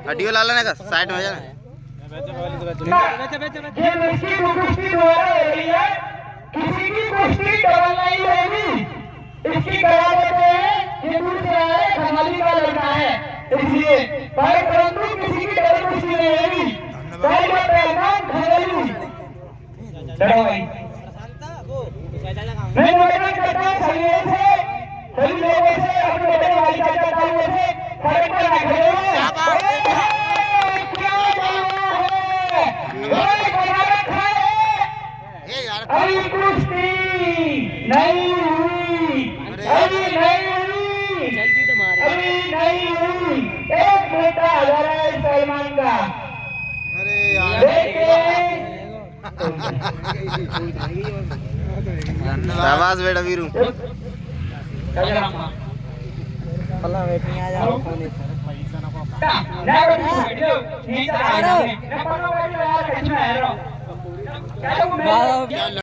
हड्डियों ला लेने का साइड में जाना। ये इसकी कुश्ती दोबारा हो रही है, किसी की कुश्ती डबल नहीं होगी। इसकी करा देते हैं, ये दूर से आया है, खंगाली का लड़का है, इसलिए भाई परंतु किसी की डबल कुश्ती नहीं होगी। भाई का पहलवान खंगाली चलो भाई मैं निवेदन करता हूँ सभी लोगों से अपने बड़े भाई चाचा ताऊओं से सड़क पर आ खड़े हो। क्या अभी कुश्ती नहीं हुई, अभी नहीं हुई, अभी नहीं हुई। एक बेटा हजार है सलमान का। अरे यार शाबाश बेटा वीरू। पल्ला वेट नहीं आ जा रहा फोन नहीं